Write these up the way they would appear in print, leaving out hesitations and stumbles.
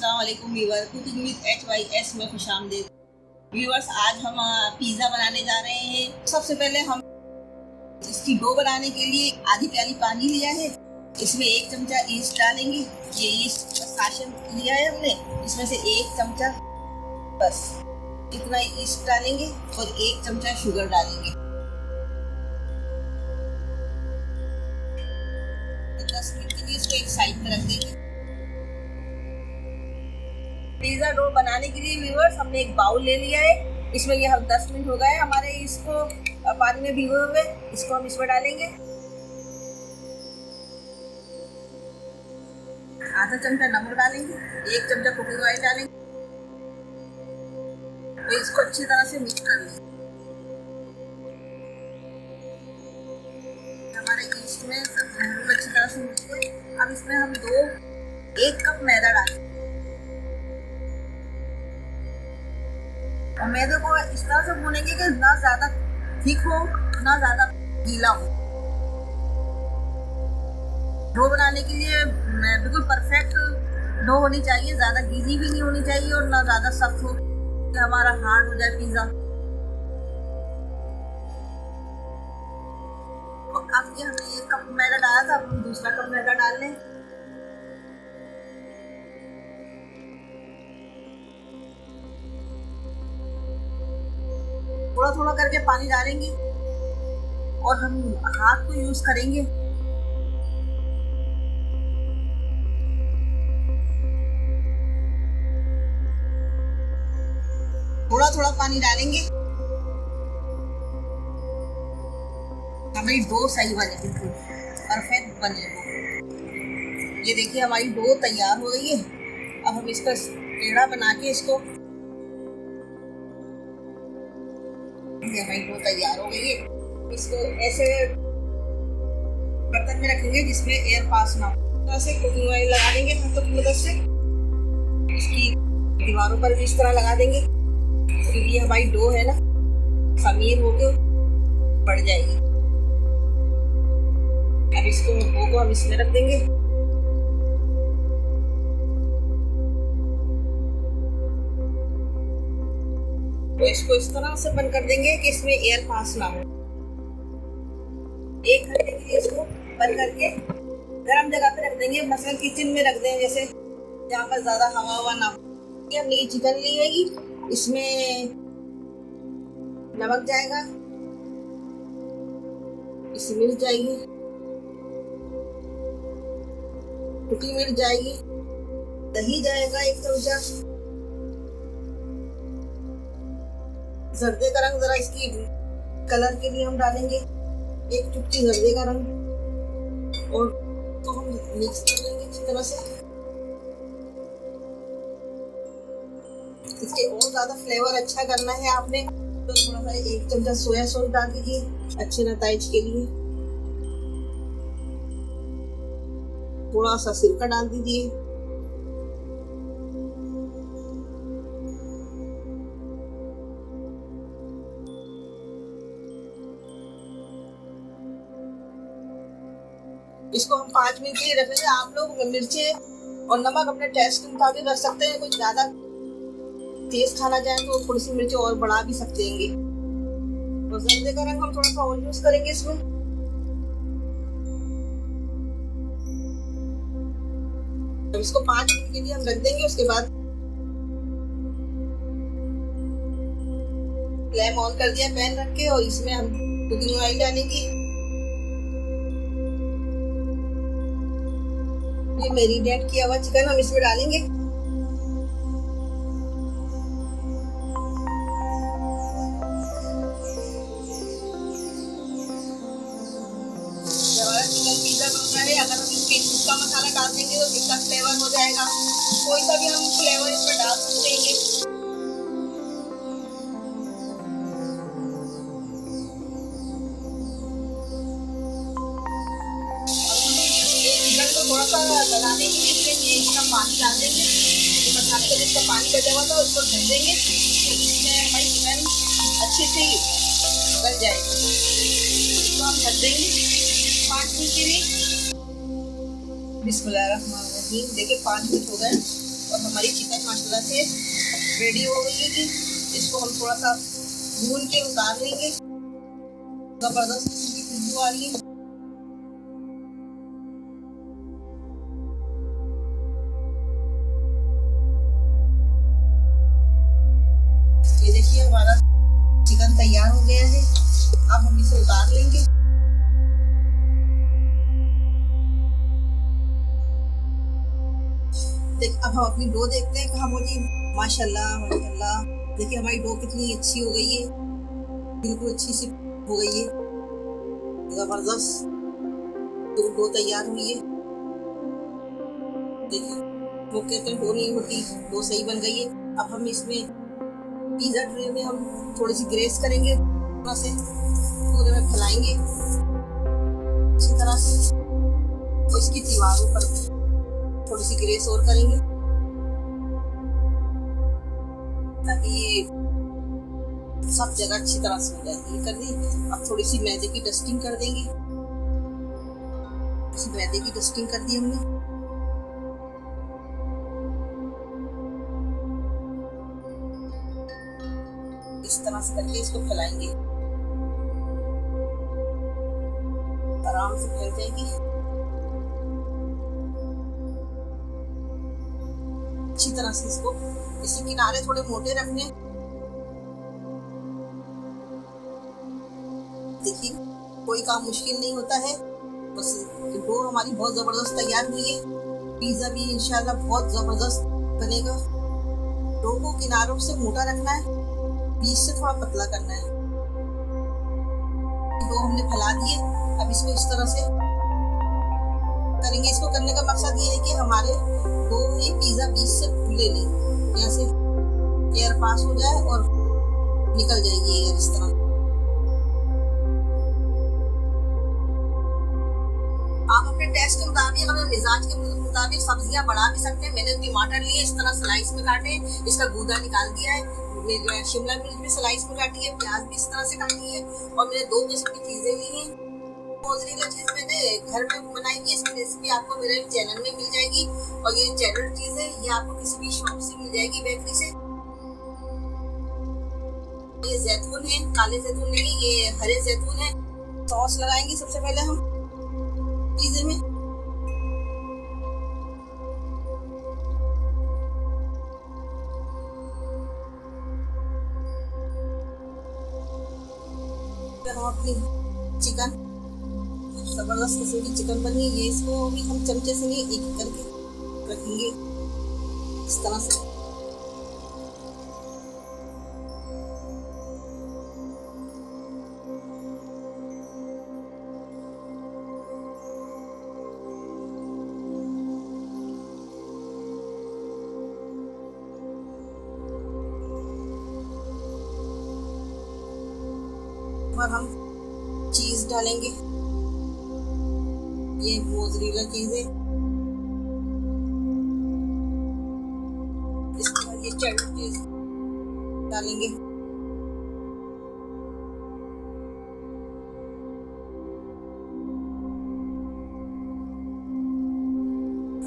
अस्सलाम वालेकुम viewer, cooking with HYS में खुशामदीद। व्यूअर्स, आज हम पिज़्ज़ा बनाने जा रहे हैं। सबसे पहले हम इसकी डो बनाने के लिए आधी प्याली पानी लिया है। इसमें 1 चमचा ईस्ट डालेंगे। ये ईस्ट शासन लिया है हमने, इसमें से 1 चमचा, बस इतना ईस्ट डालेंगे और 1 चमचा शुगर डालेंगे। 10 मिनट के लिए इसको एक साइड में रख देंगे। पिज़्ज़ा डो बनाने के लिए व्यूअर्स हमने एक बाउल ले लिया है। इसमें ये हम 10 मिनट हो गए हमारे इसको पानी में भिगोए हुए। इसको हम इसमें डालेंगे। आधा चमचा नमक डालेंगे, 1 चमचा कुकिंग ऑयल डालेंगे और इसको अच्छी तरह से मिक्स कर लेंगे। हमारे ईस्ट में अच्छी तरह से मिक्स है। अब इसमें हम 1 कप मैदा डालेंगे और मैदे को इस तरह से भूनेंगे कि ना ज्यादा थिक हो ना ज्यादा गीला हो। डो बनाने के लिए बिल्कुल परफेक्ट डो होनी चाहिए, ज्यादा गीली भी नहीं होनी चाहिए और ना ज्यादा सख्त हो कि हमारा हार्ड हो जाए पिज्जा। अब ये हमने 1 कप मैदा डाला था, अब हम दूसरा कप मैदा डाल लें। थोड़ा थोड़ा करके पानी डालेंगे और हम हाथ को यूज करेंगे। थोड़ा थोड़ा पानी डालेंगे, हमारी डो सही बने, बिल्कुल परफेक्ट बने। ये देखिए हमारी डो तैयार हो गई है। अब हम इसका पेड़ा बना के इसको, ये हमारी डो तैयार हो गई है। इसको ऐसे बर्तन में रखेंगे जिसमें एयर पास ना हो। ऐसे कुकिंग ऑयल लगा देंगे हाथों की मदद से। इसकी दीवारों पर भी इस तरह लगा देंगे क्योंकि ये हमारी डो है ना, खमीर होकर बढ़ जाएगी। अब इसको डो को हम इसमें रख देंगे। तो इसको इस तरह से बंद कर देंगे कि इसमें एयर पास ना हो। 1 घंटे के लिए इसको बंद करके गर्म जगह पे रख देंगे। मसलन किचन में रख दें, जैसे जहाँ पर ज्यादा हवा ना हो। हमने ये चिकन ली है, इसमें नमक जाएगा, इसमें मिर्च जाएगी, कुटी मिर्च जाएगी, दही जाएगा 1 चमचा, जर्दे का रंग जरा इसकी कलर के लिए हम डालेंगे 1 चुटकी जर्दे का रंग, और तो हम मिक्स कर लेंगे अच्छी तरह से। इसके और ज्यादा फ्लेवर अच्छा करना है आपने तो थोड़ा सा 1 चमचा सोया सॉस डाल दीजिए अच्छे नताइज के लिए। थोड़ा सा सिरका डाल दीजिए। इसको हम 5 मिनट के लिए रखेंगे। आप लोग मिर्चें और नमक अपने टेस्ट के मुताबिक रख सकते हैं। कुछ ज्यादा तेज खाना चाहें तो थोड़ी सी मिर्चें और बढ़ा भी सकते हैं। तो जर्दे का रंग हम थोड़ा सा और यूज करेंगे इसमें। तो इसको 5 मिनट के लिए हम रख देंगे। उसके बाद फ्लेम ऑन कर दिया पैन रख के और इसमें हम कुकिंग ऑयल डालेंगे। ये मैरिनेट किया हुआ चिकन हम इसमें डालेंगे। हमारा चिकन पिज्जा बन रहा है। अगर हम इसमें सूखा मसाला डाल देंगे तो इसका फ्लेवर हो जाएगा। कोई सा भी हम फ्लेवर इसमें डाल सकते हैं। थोड़ा सा गलाने के लिए इसमें इसका पानी डाल देंगे। तो मसाले का जिसका पानी बचा हुआ था उसको ढक देंगे तो इसमें हमारी चिकन अच्छे से गल जाएगी। इसको हम ढक देंगे 5 मिनट के लिए। बिस्मिल्लाहिर्रहमानिर्रहीम। देखिए 5 मिनट हो गए। और हमारी चिकन माशाल्लाह से रेडी हो गई है कि इसको हम थोड़ा सा भून के उतार लेंगे। जबरदस्त किस्म की खुशबू आ रही है। ये देखिए हमारा चिकन तैयार हो गया है। अब हम इसे उतार लेंगे। अब हम अपनी डो देखते हैं कहाँ पहुंची। माशाल्लाह माशाल्लाह, देखिए हमारी डो कितनी अच्छी हो गई है, बिल्कुल अच्छी सी हो गई है, जबरदस्त डो तैयार हुई है। देखिए वो कहते हैं डो नहीं होती, डो सही बन गई है। अब हम इसमें पिज्जा ट्रे में हम थोड़ी सी ग्रेस करेंगे, थोड़ा से पूरे में फैलाएंगे अच्छी तरह से, और इसकी दीवारों पर थोड़ी सी ग्रेस और करेंगे ताकि ये सब जगह अच्छी तरह से हो जाती है। कर दी। अब थोड़ी सी मैदे की डस्टिंग कर देंगे। मैदे की डस्टिंग कर दी हमने। इस तरह से करके इसको फैलाएंगे, आराम से फैल जाएगी। अच्छी तरह से इसको, इसके किनारे थोड़े मोटे रखने। देखिए कोई काम मुश्किल नहीं होता है, बस डो हमारी बहुत जबरदस्त तैयार हुई है। पिज्जा भी इंशाल्लाह बहुत जबरदस्त बनेगा। डो को किनारों से मोटा रखना है, बीच से थोड़ा पतला करना है। डो हमने फैला दिए। अब इसको इस तरह से करेंगे। इसको करने का मकसद ये है कि हमारे डो ये पिज्जा बीच से फूले नहीं, यहाँ से एयर पास हो जाए और निकल जाएगी एयर इस तरह। आप अपने टेस्ट के मुताबिक, अपने मिजाज के मुताबिक सब्जियां बढ़ा भी सकते हैं। मैंने टमाटर लिए, इस तरह स्लाइस में काटे, इसका गूदा निकाल दिया है। शिमला मिर्च भी स्लाइस में काटी है, प्याज भी इस तरह से काटी है, और मैंने 2 किस्म की चीजें ली हैं। मोज़रेला चीज मैंने घर में बनाई है। इसकी रेसिपी आपको मेरे चैनल में मिल जाएगी, और ये चेडर चीज है, ये आपको किसी भी शॉप से मिल जाएगी, बेकरी से। ये जैतून है, काले जैतून नहीं, ये हरे जैतून है। सॉस लगाएंगे सबसे पहले हम पिज़्ज़े में। फिर हम अपनी चिकन, जबरदस्त किस्म की चिकन बनी, ये इसको भी हम चमचे से नहीं, एक करके रखेंगे इस तरह से। और हम चीज डालेंगे, ये मोज़रेला चीज है। इसके बाद ये चेडर चीज डालेंगे।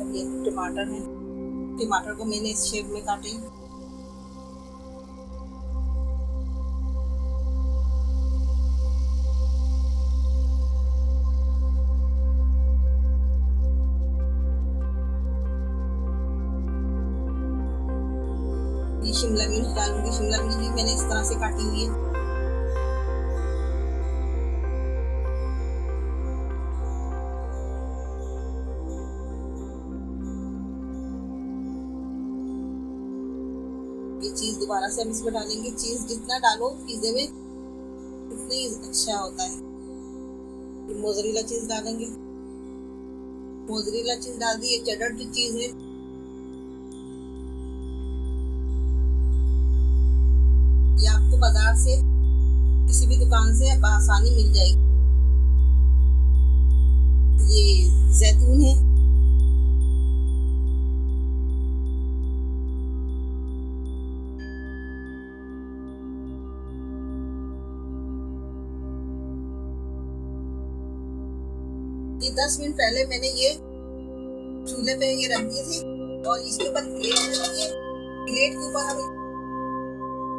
अब ये टमाटर है, टमाटर को मैंने इस शेप में काटे। शिमला मिर्च डालूंगी, शिमला मिर्च भी मैंने इस तरह से काटी हुई है। ये चीज दोबारा से हम इसमें डालेंगे। चीज जितना डालो पिज्जे में उतना ही अच्छा होता है। मोज़रेला चीज डालेंगे, मोज़रेला चीज डाल दी। ये चेडर की चीज है, ये आपको बाजार से किसी भी दुकान से आसानी मिल जाएगी। ये जैतून है, ये 10 मिनट पहले मैंने ये चूल्हे पे ये रख दिए थे। और इसके ऊपर प्लेट रखिए। प्लेट के ऊपर हम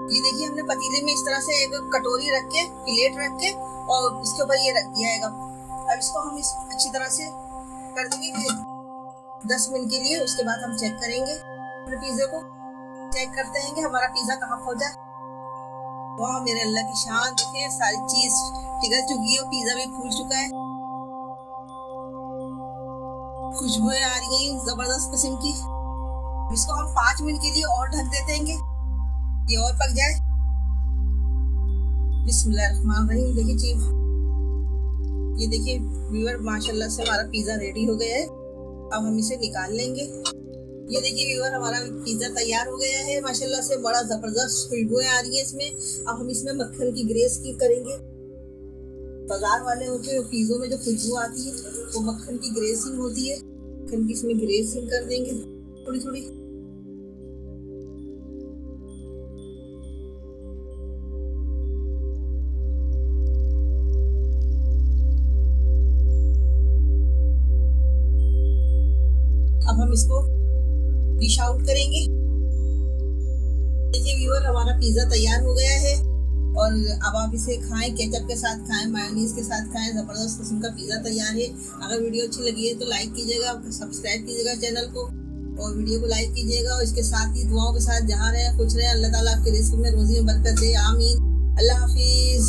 ये देखिए हमने पतीले में इस तरह से एक कटोरी रख के प्लेट रख के और इसके ऊपर ये रख दिया है। अब इसको हम इस अच्छी तरह से कर देंगे 10 मिनट के लिए। उसके बाद हम चेक करेंगे अपने पिज्जे को। चेक करते हैं कि हमारा पिज्जा कहाँ पहुंचा। वाह मेरे अल्लाह की शान, देखिए सारी चीज पिघल चुकी है और पिज्जा भी फूल चुका है। खुशबुएं आ रही हैं जबरदस्त किस्म की। इसको हम 5 मिनट के लिए और ढक देते हैं, ये और पक जाए। बिस्मिल्लाहिर्रहमानिर्रहीम। देखिए चीफ, ये देखिए व्यूअर, माशाल्लाह से हमारा पिज्जा रेडी हो गया है। अब हम इसे निकाल लेंगे। ये देखिए व्यूअर, हमारा पिज्जा तैयार हो गया है माशाल्लाह से। बड़ा जबरदस्त खुशबुएं आ रही है इसमें। अब हम इसमें मक्खन की ग्रेस की करेंगे। बाजार वाले होते हैं पिज्जों में जो खुशबू आती है वो मक्खन की ग्रेसिंग होती है। मक्खन की इसमें ग्रेसिंग कर देंगे थोड़ी थोड़ी। अब हम इसको डिश आउट करेंगे। देखिए व्यूअर, हमारा पिज्जा तैयार हो गया है और अब आप इसे खाएं, केचप के साथ खाएं, मायोनीज के साथ खाएं। जबरदस्त किस्म का पिज्जा तैयार है। अगर वीडियो अच्छी लगी है तो लाइक कीजिएगा, सब्सक्राइब कीजिएगा चैनल को और वीडियो को लाइक कीजिएगा। और इसके साथ ही दुआओं के साथ जहाँ रहे खुश रहे, अल्लाह ताला आपके रिस्क में रोजी में बरकत दे, आमीन। अल्लाह हाफिज।